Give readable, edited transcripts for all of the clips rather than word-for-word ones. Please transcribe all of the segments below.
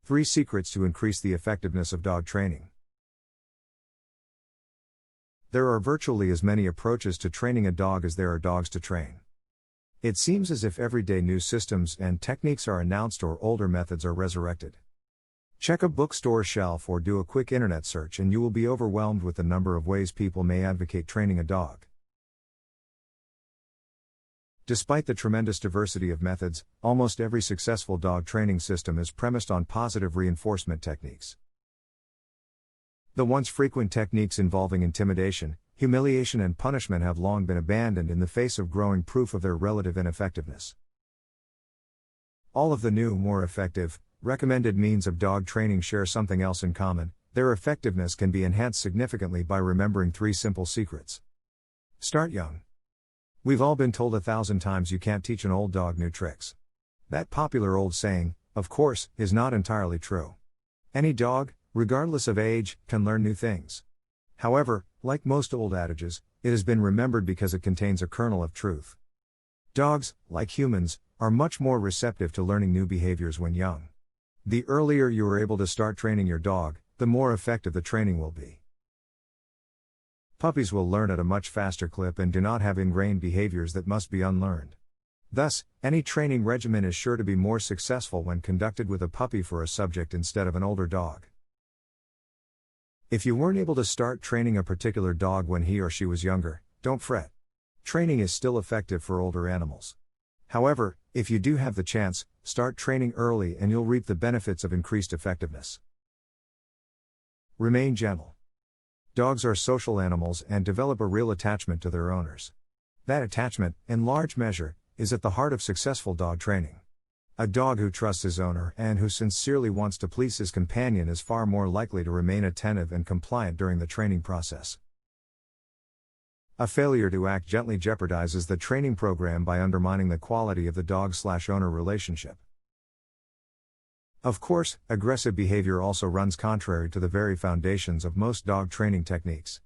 3 secrets to increase the effectiveness of dog training. There are virtually as many approaches to training a dog as there are dogs to train. It seems as if every day new systems and techniques are announced or older methods are resurrected. Check a bookstore shelf or do a quick internet search and you will be overwhelmed with the number of ways people may advocate training a dog. Despite the tremendous diversity of methods, almost every successful dog training system is premised on positive reinforcement techniques. The once frequent techniques involving intimidation, humiliation, and punishment have long been abandoned in the face of growing proof of their relative ineffectiveness. All of the new, more effective, recommended means of dog training share something else in common: their effectiveness can be enhanced significantly by remembering 3 simple secrets. Start young. We've all been told 1,000 times you can't teach an old dog new tricks. That popular old saying, of course, is not entirely true. Any dog, regardless of age, can learn new things. However, like most old adages, it has been remembered because it contains a kernel of truth. Dogs, like humans, are much more receptive to learning new behaviors when young. The earlier you are able to start training your dog, the more effective the training will be. Puppies will learn at a much faster clip and do not have ingrained behaviors that must be unlearned. Thus, any training regimen is sure to be more successful when conducted with a puppy for a subject instead of an older dog. If you weren't able to start training a particular dog when he or she was younger, don't fret. Training is still effective for older animals. However, if you do have the chance, start training early and you'll reap the benefits of increased effectiveness. Remain gentle. Dogs are social animals and develop a real attachment to their owners. That attachment, in large measure, is at the heart of successful dog training. A dog who trusts his owner and who sincerely wants to please his companion is far more likely to remain attentive and compliant during the training process. A failure to act gently jeopardizes the training program by undermining the quality of the dog/owner relationship. Of course, aggressive behavior also runs contrary to the very foundations of most dog training techniques.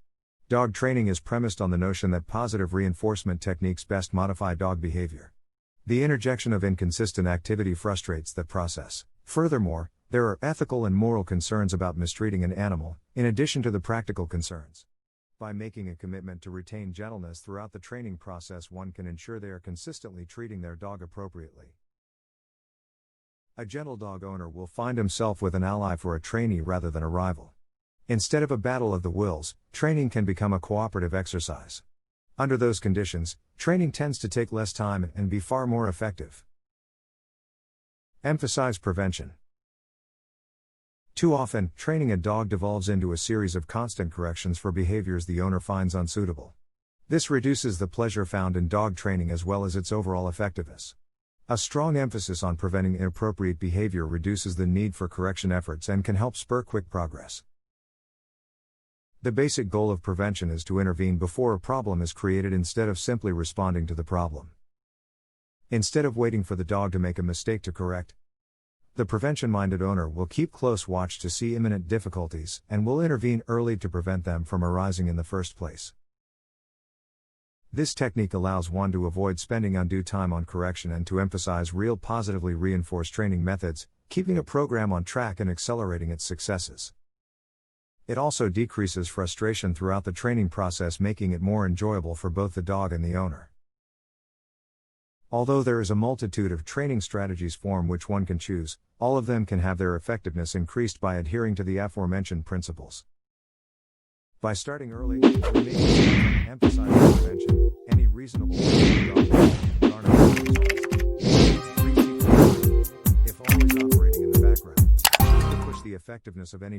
Dog training is premised on the notion that positive reinforcement techniques best modify dog behavior. The interjection of inconsistent activity frustrates that process. Furthermore, there are ethical and moral concerns about mistreating an animal, in addition to the practical concerns. By making a commitment to retain gentleness throughout the training process, one can ensure they are consistently treating their dog appropriately. A gentle dog owner will find himself with an ally for a trainee rather than a rival. Instead of a battle of the wills, training can become a cooperative exercise. Under those conditions, training tends to take less time and be far more effective. Emphasize prevention. Too often, training a dog devolves into a series of constant corrections for behaviors the owner finds unsuitable. This reduces the pleasure found in dog training as well as its overall effectiveness. A strong emphasis on preventing inappropriate behavior reduces the need for correction efforts and can help spur quick progress. The basic goal of prevention is to intervene before a problem is created instead of simply responding to the problem. Instead of waiting for the dog to make a mistake to correct, the prevention-minded owner will keep close watch to see imminent difficulties and will intervene early to prevent them from arising in the first place. This technique allows one to avoid spending undue time on correction and to emphasize real positively reinforced training methods, keeping a program on track and accelerating its successes. It also decreases frustration throughout the training process, making it more enjoyable for both the dog and the owner. Although there is a multitude of training strategies from which one can choose, all of them can have their effectiveness increased by adhering to the aforementioned principles. By starting early, remaining emphasizing prevention, any reasonable garner results. If always operating in the background, to push the effectiveness of any